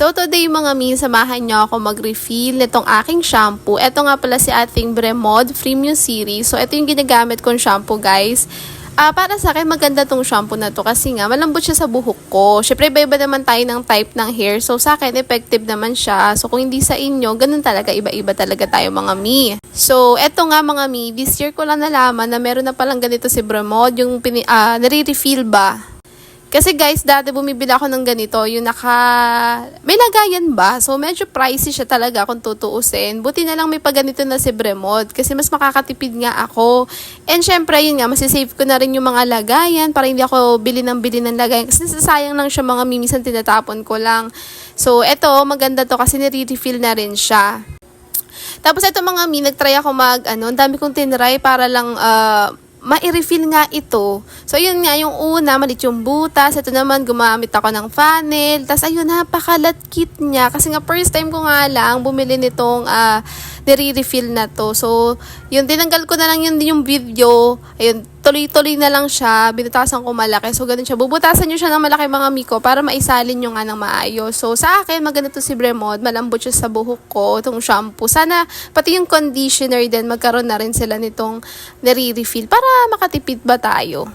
So today mga mi, samahan nyo ako mag-refill nitong aking shampoo. Ito nga pala si ating Bremod Premium Series. So ito yung ginagamit kong shampoo guys. Para sa akin maganda tong shampoo na to kasi nga malambot siya sa buhok ko. Syempre iba-iba naman tayo ng type ng hair. So sa akin effective naman siya. So kung hindi sa inyo, ganun talaga, iba-iba talaga tayo mga mi. So eto nga mga mi, this year ko lang nalaman na meron na palang ganito si Bremod, yung nare-refill ba. Kasi guys, dati bumibili ako ng ganito, yung may lagayan ba? So medyo pricey siya talaga kung tutuusin. Buti na lang may paganito na si Bremod kasi mas makakatipid nga ako. And syempre, yun nga, masisave ko na rin yung mga lagayan para hindi ako bili ng lagayan. Kasi nasasayang lang siya mga mimisan, tinatapon ko lang. So eto, maganda to kasi nire-refill na rin siya. Tapos eto mga nagtry ako ang dami kong tinry para lang ma-refill nga ito. So, yun nga, yung una, malit yung butas. Ito naman, gumamit ako ng funnel. Tapos, ayun, napakalatkit niya. Kasi nga, first time ko nga lang bumili nitong nire-refill na to. So, yun, tinanggal ko na lang yung video. Ayun, tuloy-tuloy na lang siya. Binutasan ko malaki. So, ganun siya. Bubutasan nyo siya ng malaki mga miko para maisalin nyo nga ng maayos. So, sa akin, maganda to si Bremod. Malambot siya sa buhok ko. Itong shampoo. Sana, pati yung conditioner din, magkaroon na rin sila nitong nire-refill para makatipid ba tayo.